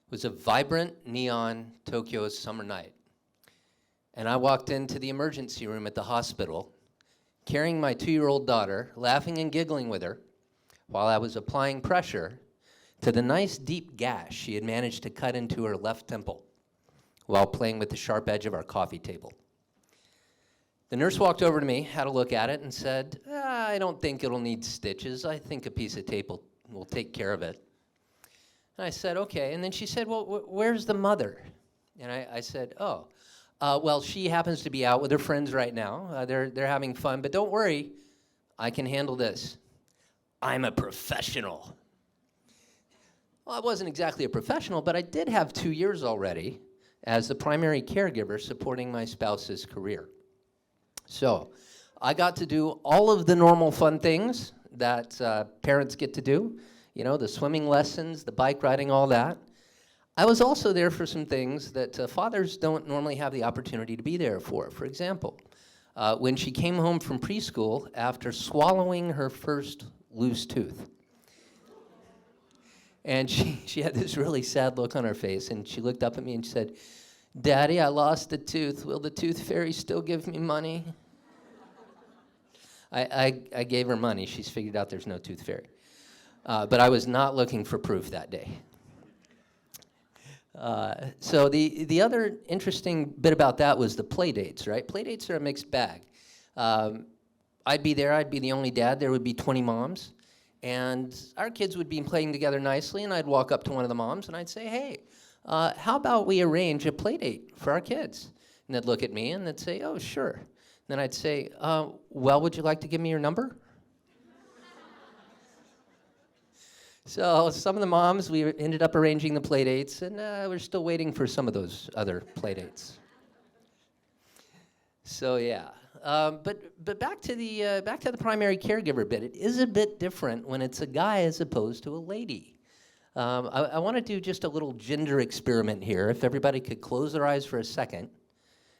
It was a vibrant neon Tokyo summer night. And I walked into the emergency room at the hospital, carrying my 2-year-old daughter, laughing and giggling with her, while I was applying pressure to the nice deep gash she had managed to cut into her left temple while playing with the sharp edge of our coffee table. The nurse walked over to me, had a look at it, and said, I don't think it'll need stitches. I think a piece of tape will take care of it. And I said, okay. And then she said, well, where's the mother? And I said, well, she happens to be out with her friends right now. They're having fun, but don't worry, I can handle this. I'm a professional. Well, I wasn't exactly a professional, but I did have 2 years already as the primary caregiver supporting my spouse's career. So I got to do all of the normal fun things that parents get to do, you know, the swimming lessons, the bike riding, all that. I was also there for some things that fathers don't normally have the opportunity to be there for. For example, when she came home from preschool after swallowing her first loose tooth. And she had this really sad look on her face, and she looked up at me and she said, Daddy, I lost a tooth. Will the tooth fairy still give me money? I gave her money. She's figured out there's no tooth fairy. But I was not looking for proof that day. So the other interesting bit about that was the play dates, right? Play dates are a mixed bag. I'd be there. I'd be the only dad. There would be 20 moms. And our kids would be playing together nicely, and I'd walk up to one of the moms, and I'd say, hey, how about we arrange a play date for our kids? And they'd look at me, and they'd say, oh, sure. And then I'd say, well, would you like to give me your number? So some of the moms, we ended up arranging the play dates, and we're still waiting for some of those other play dates. So yeah, but back to the primary caregiver bit. It is a bit different when it's a guy as opposed to a lady. I want to do just a little gender experiment here. If everybody could close their eyes for a second.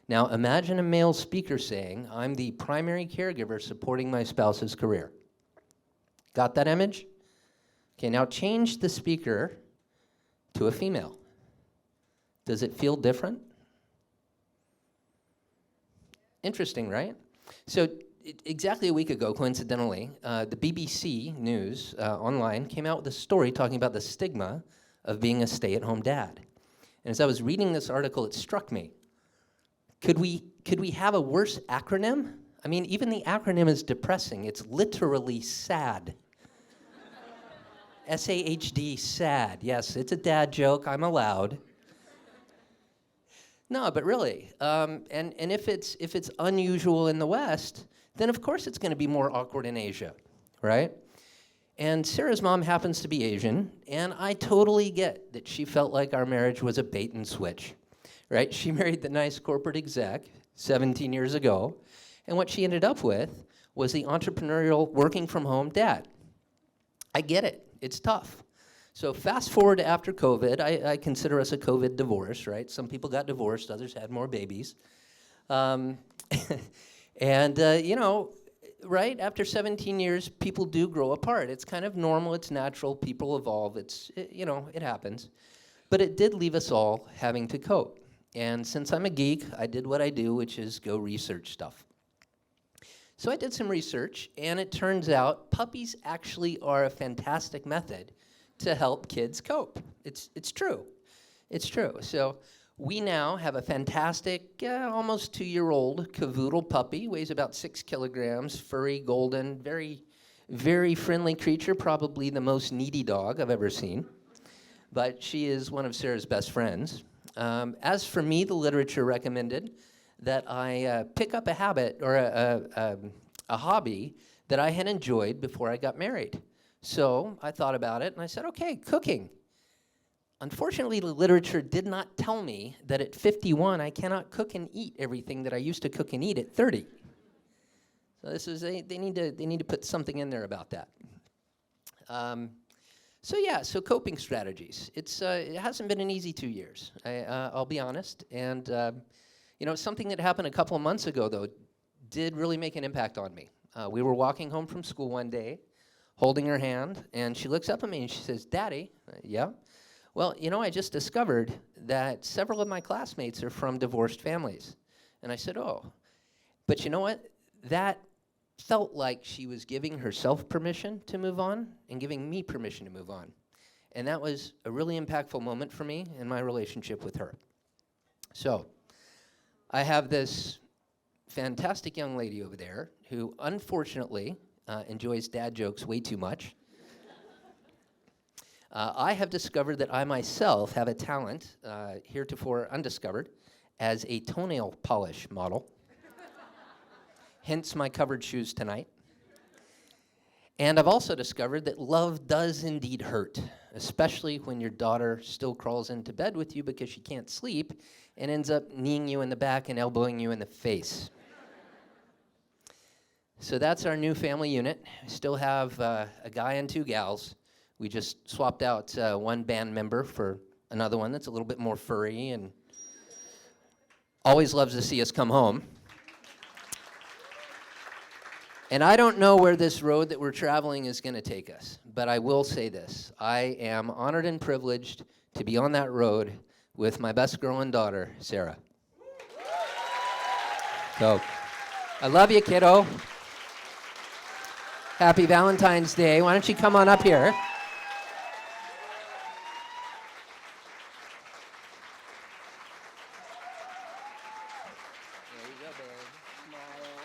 Now imagine a male speaker saying, "I'm the primary caregiver supporting my spouse's career." Got that image? Okay, now change the speaker to a female. Does it feel different? Interesting, right? So exactly a week ago, coincidentally, the BBC News online came out with a story talking about the stigma of being a stay-at-home dad. And as I was reading this article, it struck me. Could we have a worse acronym? I mean, even the acronym is depressing. It's literally SAD. S-A-H-D, sad. Yes, it's a dad joke. I'm allowed. No, but really, and if it's unusual in the West, then of course it's going to be more awkward in Asia, right? And Sarah's mom happens to be Asian, and I totally get that she felt like our marriage was a bait and switch, right? She married the nice corporate exec 17 years ago, and what she ended up with was the entrepreneurial working from home dad. I get it. It's tough. So fast forward to after COVID. I consider us a COVID divorce, right? Some people got divorced, others had more babies. And, you know, right, after 17 years, people do grow apart. It's kind of normal, it's natural, people evolve, you know, it happens. But it did leave us all having to cope. And since I'm a geek, I did what I do, which is go research stuff. So I did some research, and it turns out puppies actually are a fantastic method to help kids cope. It's true. It's true. So we now have a fantastic, almost 2-year-old cavoodle puppy, weighs about 6 kilograms, furry, golden, very, very friendly creature, probably the most needy dog I've ever seen. But she is one of Sarah's best friends. As for me, the literature recommended that I pick up a habit or a hobby that I had enjoyed before I got married. So I thought about it, and I said, okay, cooking. Unfortunately, the literature did not tell me that at 51, I cannot cook and eat everything that I used to cook and eat at 30. So this is they need to put something in there about that. So coping strategies. It hasn't been an easy 2 years. I'll be honest, and you know, something that happened a couple of months ago, though, did really make an impact on me. We were walking home from school one day, holding her hand, and she looks up at me and she says, Daddy, yeah, Well, I just discovered that several of my classmates are from divorced families. And I said, oh, but you know what? That felt like she was giving herself permission to move on and giving me permission to move on. And that was a really impactful moment for me in my relationship with her. So I have this fantastic young lady over there who unfortunately enjoys dad jokes way too much. I have discovered that I myself have a talent, heretofore undiscovered, as a toenail polish model. Hence my covered shoes tonight. And I've also discovered that love does indeed hurt, especially when your daughter still crawls into bed with you because she can't sleep and ends up kneeing you in the back and elbowing you in the face. So that's our new family unit. We still have a guy and two gals. We just swapped out one band member for another one that's a little bit more furry and always loves to see us come home. And I don't know where this road that we're traveling is going to take us, but I will say this. I am honored and privileged to be on that road with my best girl and daughter, Sarah. So, I love you, kiddo. Happy Valentine's Day. Why don't you come on up here? There you go, babe. Smile.